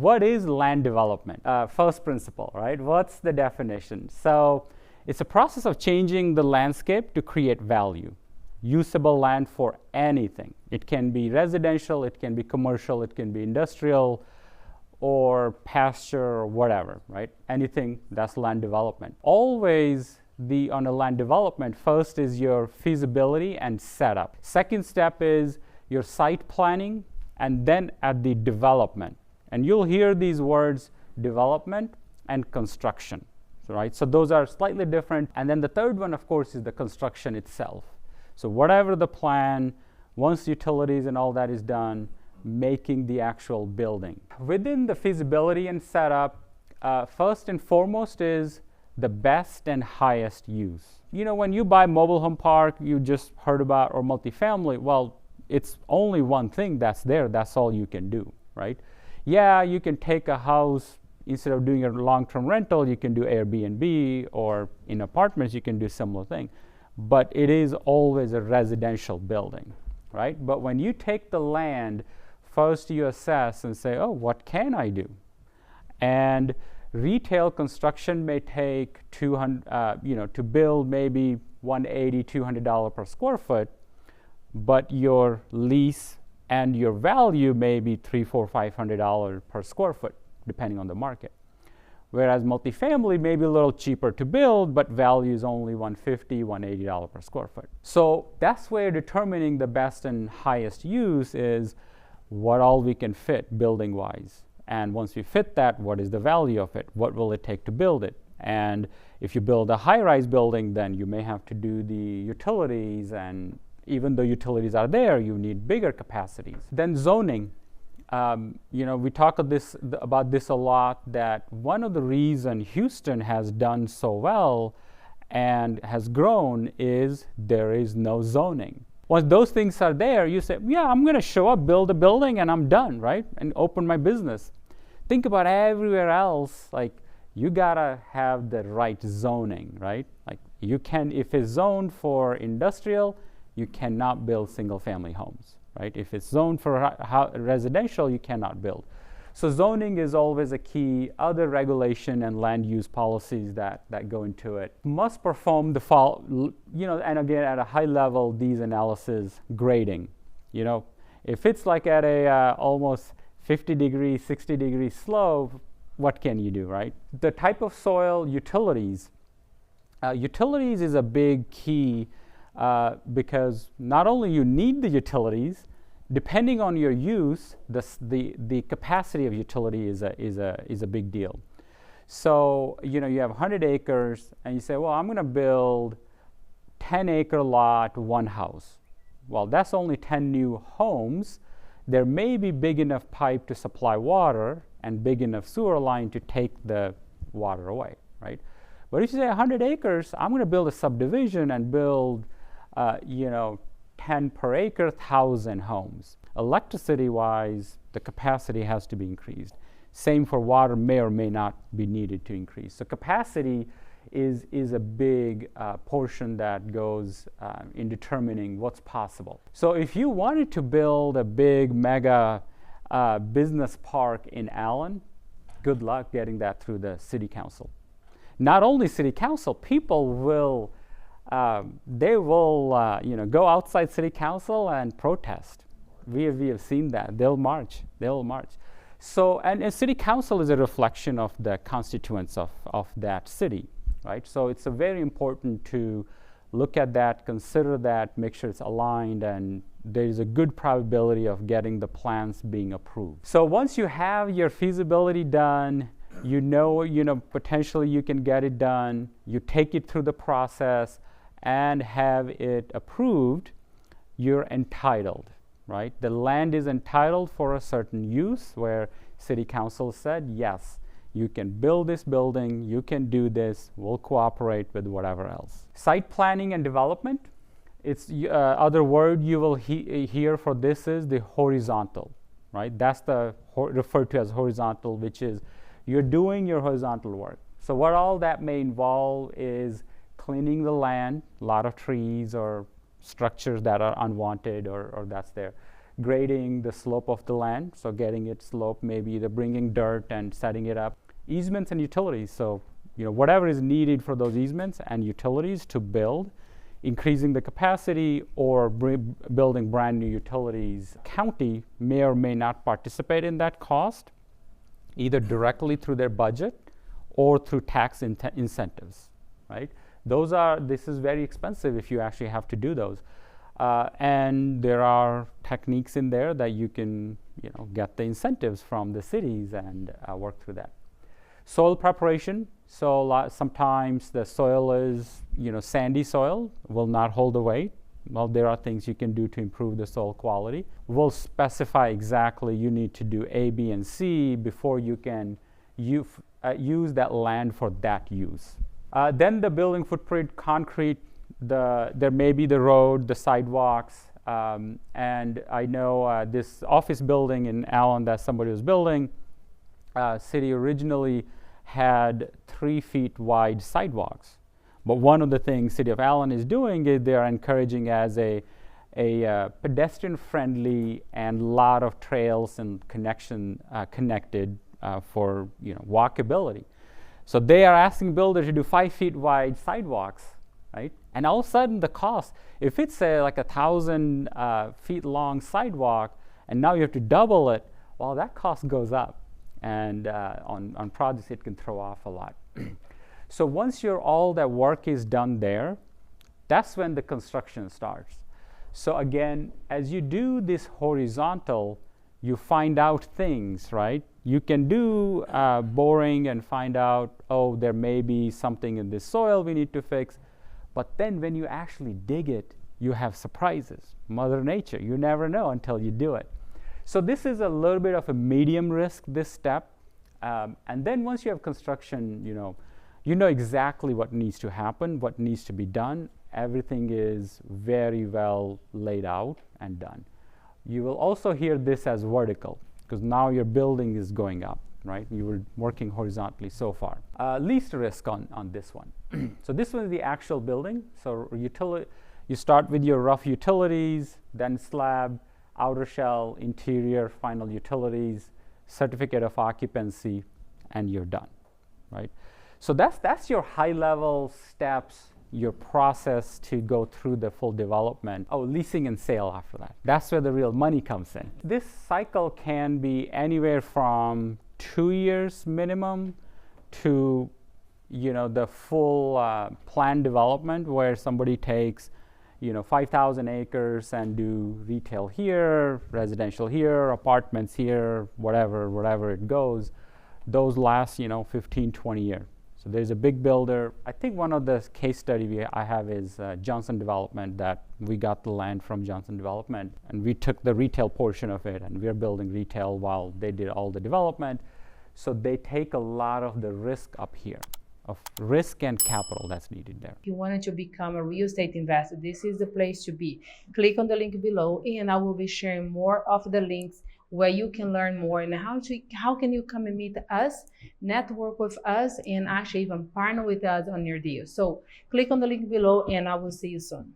what is land development? First principle, right? What's the definition? So it's a process of changing the landscape to create value. Usable land for anything. It can be residential, it can be commercial, it can be industrial, or pasture, or whatever, right? Anything, that's land development. Always on a land development, first is your feasibility and setup. Second step is your site planning, and then at the development. And you'll hear these words, development and construction, right? So those are slightly different. And then the third one, of course, is the construction itself. So whatever the plan, once utilities and all that is done, making the actual building. Within the feasibility and setup, first and foremost is the best and highest use. You know, when you buy mobile home park, you just heard about, or multifamily, well, it's only one thing that's there, that's all you can do, right? Yeah, you can take a house, instead of doing a long-term rental, you can do Airbnb, or in apartments, you can do similar thing. But it is always a residential building, right? But when you take the land, first you assess and say, oh, what can I do? And retail construction may take to build maybe $180, $200 per square foot, but your lease and your value may be $300, $400, $500 per square foot, depending on the market. Whereas multifamily may be a little cheaper to build, but value is only $150, $180 per square foot. So that's where determining the best and highest use is what all we can fit building-wise. And once we fit that, what is the value of it? What will it take to build it? And if you build a high-rise building, then you may have to do the utilities, and even though utilities are there, you need bigger capacities. Then zoning. We talk about this a lot, that one of the reasons Houston has done so well and has grown is there is no zoning. Once those things are there, you say, yeah, I'm going to show up, build a building, and I'm done, right? And open my business. Think about everywhere else, like you got to have the right zoning, right? Like you can, if it's zoned for industrial, you cannot build single-family homes. Right? If it's zoned for residential, you cannot build. So zoning is always a key. Other regulation and land use policies that go into it must perform the and again at a high level, these analysis grading. If it's like at a almost 50-degree, 60-degree slope, what can you do, right? The type of soil, utilities. Utilities is a big key. Because not only you need the utilities, depending on your use, the capacity of utility is a big deal. So you have 100 acres, and you say, well, I'm going to build 10-acre lot, one house. Well, that's only 10 new homes. There may be big enough pipe to supply water and big enough sewer line to take the water away, right? But if you say 100 acres, I'm going to build a subdivision and build 10 per acre, 1,000 homes. Electricity-wise, the capacity has to be increased. Same for water, may or may not be needed to increase. So capacity is a big portion that goes in determining what's possible. So if you wanted to build a big mega business park in Allen, good luck getting that through the city council. Not only city council, people will go outside city council and protest. We have seen that. They'll march. So, and city council is a reflection of the constituents of that city, right? So it's very important to look at that, consider that, make sure it's aligned, and there's a good probability of getting the plans being approved. So once you have your feasibility done, potentially you can get it done, you take it through the process, and have it approved, you're entitled, right? The land is entitled for a certain use where city council said, yes, you can build this building, you can do this, we'll cooperate with whatever else. Site planning and development, it's other word you will hear for this is the horizontal, right? That's referred to as horizontal, which is you're doing your horizontal work. So what all that may involve is cleaning the land, a lot of trees or structures that are unwanted or that's there. grading the slope of the land, so getting it sloped, maybe either bringing dirt and setting it up. Easements and utilities, so whatever is needed for those easements and utilities to build, increasing the capacity or building brand new utilities. County may or may not participate in that cost, either directly through their budget or through tax incentives, right? This is very expensive if you actually have to do those. And there are techniques in there that you can get the incentives from the cities and work through that. Soil preparation. So sometimes the soil is sandy soil, will not hold the weight. Well, there are things you can do to improve the soil quality. We'll specify exactly you need to do A, B, and C before you can use that land for that use. Then the building footprint, concrete, there may be the road, the sidewalks, and I know this office building in Allen that somebody was building, city originally had 3 feet wide sidewalks. But one of the things City of Allen is doing is they are encouraging as a pedestrian-friendly and lot of trails and connected for walkability. So they are asking builders to do 5 feet wide sidewalks, right? And all of a sudden the cost, if it's like 1,000 feet long sidewalk, and now you have to double it, well, that cost goes up. And on projects, it can throw off a lot. So once all that work is done there, that's when the construction starts. So again, as you do this horizontal, you find out things, right? You can do boring and find out, oh, there may be something in this soil we need to fix. But then when you actually dig it, you have surprises. Mother Nature, you never know until you do it. So this is a little bit of a medium risk, this step. And then once you have construction, you know exactly what needs to happen, what needs to be done. Everything is very well laid out and done. You will also hear this as vertical, because now your building is going up, right? You were working horizontally so far. Least risk on this one. So this one is the actual building. So you start with your rough utilities, then slab, outer shell, interior, final utilities, certificate of occupancy, and you're done, right? So that's your high-level steps, your process to go through the full development. Oh, leasing and sale after that. That's where the real money comes in. This cycle can be anywhere from 2 years minimum to the full planned development, where somebody takes 5,000 acres and do retail here, residential here, apartments here, wherever it goes. Those last 15, 20 years. So there's a big builder. I think one of the case study I have is Johnson Development, that we got the land from Johnson Development and we took the retail portion of it, and we're building retail while they did all the development. So they take a lot of the risk up here, of risk and capital that's needed there. If you wanted to become a real estate investor, this is the place to be. Click on the link below, and I will be sharing more of the links where you can learn more and how can you come and meet us, network with us, and actually even partner with us on your deal. So click on the link below, and I will see you soon.